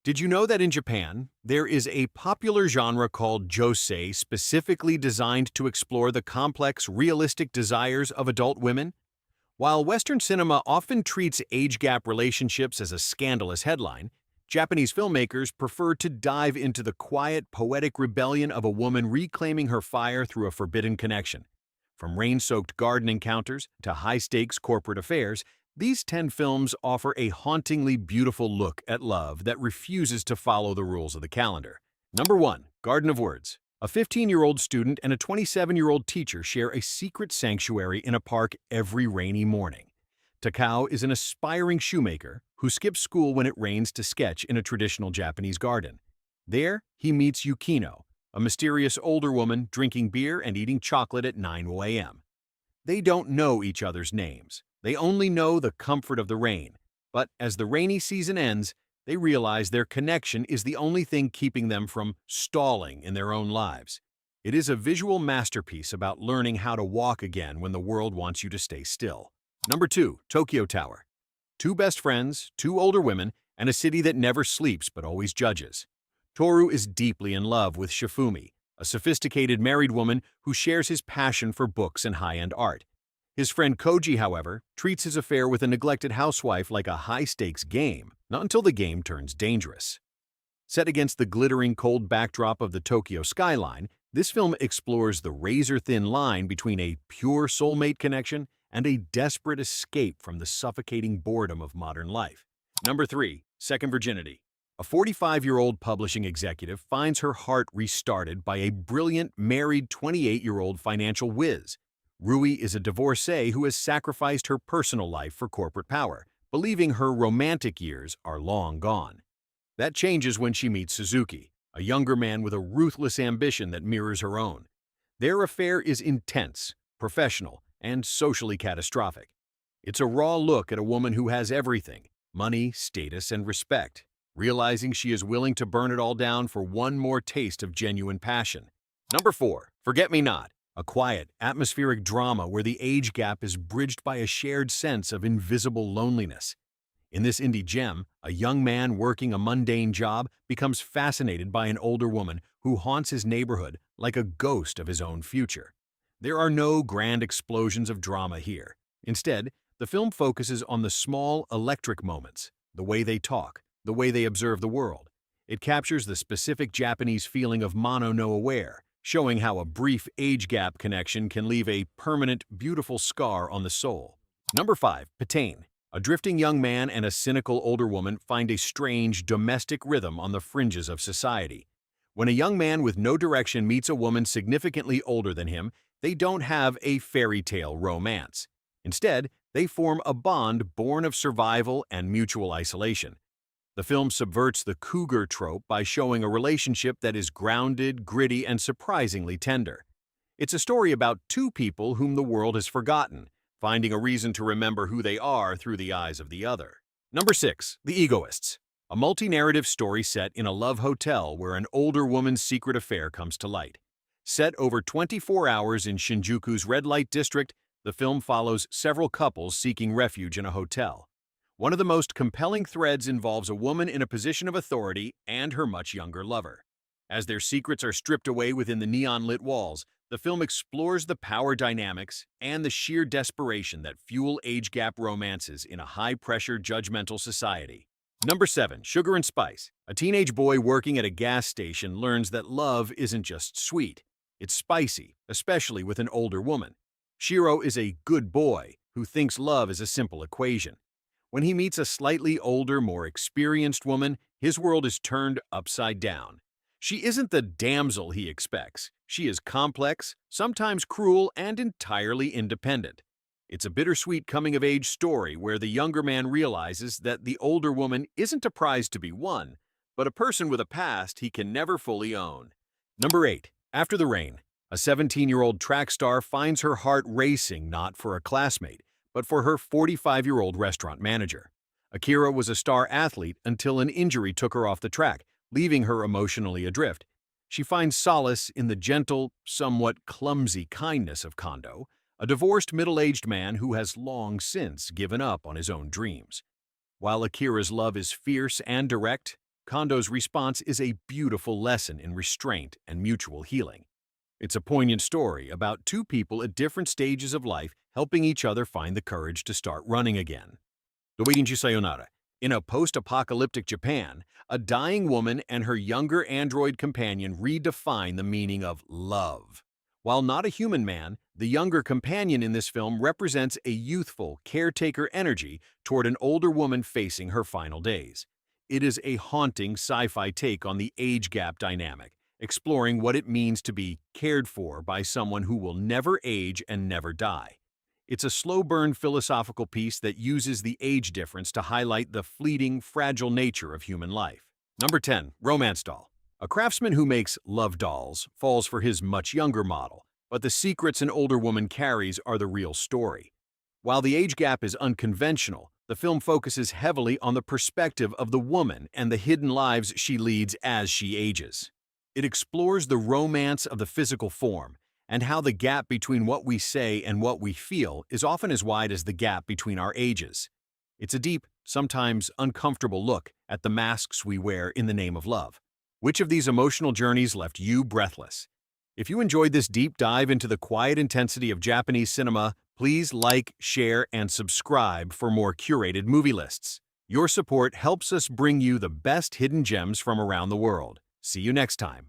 Did you know that in Japan, there is a popular genre called Josei specifically designed to explore the complex, realistic desires of adult women? While Western cinema often treats age gap relationships as a scandalous headline, Japanese filmmakers prefer to dive into the quiet, poetic rebellion of a woman reclaiming her fire through a forbidden connection. From rain-soaked garden encounters to high-stakes corporate affairs, these 10 films offer a hauntingly beautiful look at love that refuses to follow the rules of the calendar. Number 1. Garden of Words. A 15-year-old student and a 27-year-old teacher share a secret sanctuary in a park every rainy morning. Takao is an aspiring shoemaker who skips school when it rains to sketch in a traditional Japanese garden. There, he meets Yukino, a mysterious older woman drinking beer and eating chocolate at 9 a.m. They don't know each other's names. They only know the comfort of the rain. But as the rainy season ends, they realize their connection is the only thing keeping them from stalling in their own lives. It is a visual masterpiece about learning how to walk again when the world wants you to stay still. Number 2. Tokyo Tower. Two best friends, two older women, and a city that never sleeps but always judges. Toru is deeply in love with Shifumi, a sophisticated married woman who shares his passion for books and high-end art. His friend Koji, however, treats his affair with a neglected housewife like a high-stakes game, not until the game turns dangerous. Set against the glittering cold backdrop of the Tokyo skyline, this film explores the razor-thin line between a pure soulmate connection and a desperate escape from the suffocating boredom of modern life. Number 3. Second Virginity. A 45-year-old publishing executive finds her heart restarted by a brilliant, married 28-year-old financial whiz. Rui is a divorcee who has sacrificed her personal life for corporate power, believing her romantic years are long gone. That changes when she meets Suzuki, a younger man with a ruthless ambition that mirrors her own. Their affair is intense, professional, and socially catastrophic. It's a raw look at a woman who has everything: money, status, and respect, realizing she is willing to burn it all down for one more taste of genuine passion. Number 4. Forget Me Not. A quiet, atmospheric drama where the age gap is bridged by a shared sense of invisible loneliness. In this indie gem, a young man working a mundane job becomes fascinated by an older woman who haunts his neighborhood like a ghost of his own future. There are no grand explosions of drama here. Instead, the film focuses on the small, electric moments, the way they talk, the way they observe the world. It captures the specific Japanese feeling of mono no aware, showing how a brief age gap connection can leave a permanent, beautiful scar on the soul. Number 5. Patain. A drifting young man and a cynical older woman find a strange, domestic rhythm on the fringes of society. When a young man with no direction meets a woman significantly older than him, they don't have a fairy tale romance. Instead, they form a bond born of survival and mutual isolation. The film subverts the cougar trope by showing a relationship that is grounded, gritty, and surprisingly tender. It's a story about two people whom the world has forgotten, finding a reason to remember who they are through the eyes of the other. Number 6. The Egoists. A multi-narrative story set in a love hotel where an older woman's secret affair comes to light. Set over 24 hours in Shinjuku's red light district, the film follows several couples seeking refuge in a hotel. One of the most compelling threads involves a woman in a position of authority and her much younger lover. As their secrets are stripped away within the neon-lit walls, the film explores the power dynamics and the sheer desperation that fuel age-gap romances in a high-pressure, judgmental society. Number 7. Sugar and Spice. A teenage boy working at a gas station learns that love isn't just sweet. It's spicy, especially with an older woman. Shiro is a good boy who thinks love is a simple equation. When he meets a slightly older, more experienced woman, his world is turned upside down. She isn't the damsel he expects. She is complex, sometimes cruel, and entirely independent. It's a bittersweet coming-of-age story where the younger man realizes that the older woman isn't a prize to be won, but a person with a past he can never fully own. Number 8. After the Rain. A 17-year-old track star finds her heart racing not for a classmate, but for her 45-year-old restaurant manager. Akira was a star athlete until an injury took her off the track, leaving her emotionally adrift. She finds solace in the gentle, somewhat clumsy kindness of Kondo, a divorced middle-aged man who has long since given up on his own dreams. While Akira's love is fierce and direct, Kondo's response is a beautiful lesson in restraint and mutual healing. It's a poignant story about two people at different stages of life helping each other find the courage to start running again. Luigi Sayonara. In a post-apocalyptic Japan, a dying woman and her younger android companion redefine the meaning of love. While not a human man, the younger companion in this film represents a youthful, caretaker energy toward an older woman facing her final days. It is a haunting sci-fi take on the age gap dynamic, exploring what it means to be cared for by someone who will never age and never die. It's a slow-burn philosophical piece that uses the age difference to highlight the fleeting, fragile nature of human life. Number 10. Romance Doll. A craftsman who makes love dolls falls for his much younger model, but the secrets an older woman carries are the real story. While the age gap is unconventional, the film focuses heavily on the perspective of the woman and the hidden lives she leads as she ages. It explores the romance of the physical form, and how the gap between what we say and what we feel is often as wide as the gap between our ages. It's a deep, sometimes uncomfortable look at the masks we wear in the name of love. Which of these emotional journeys left you breathless? If you enjoyed this deep dive into the quiet intensity of Japanese cinema, please like, share, and subscribe for more curated movie lists. Your support helps us bring you the best hidden gems from around the world. See you next time.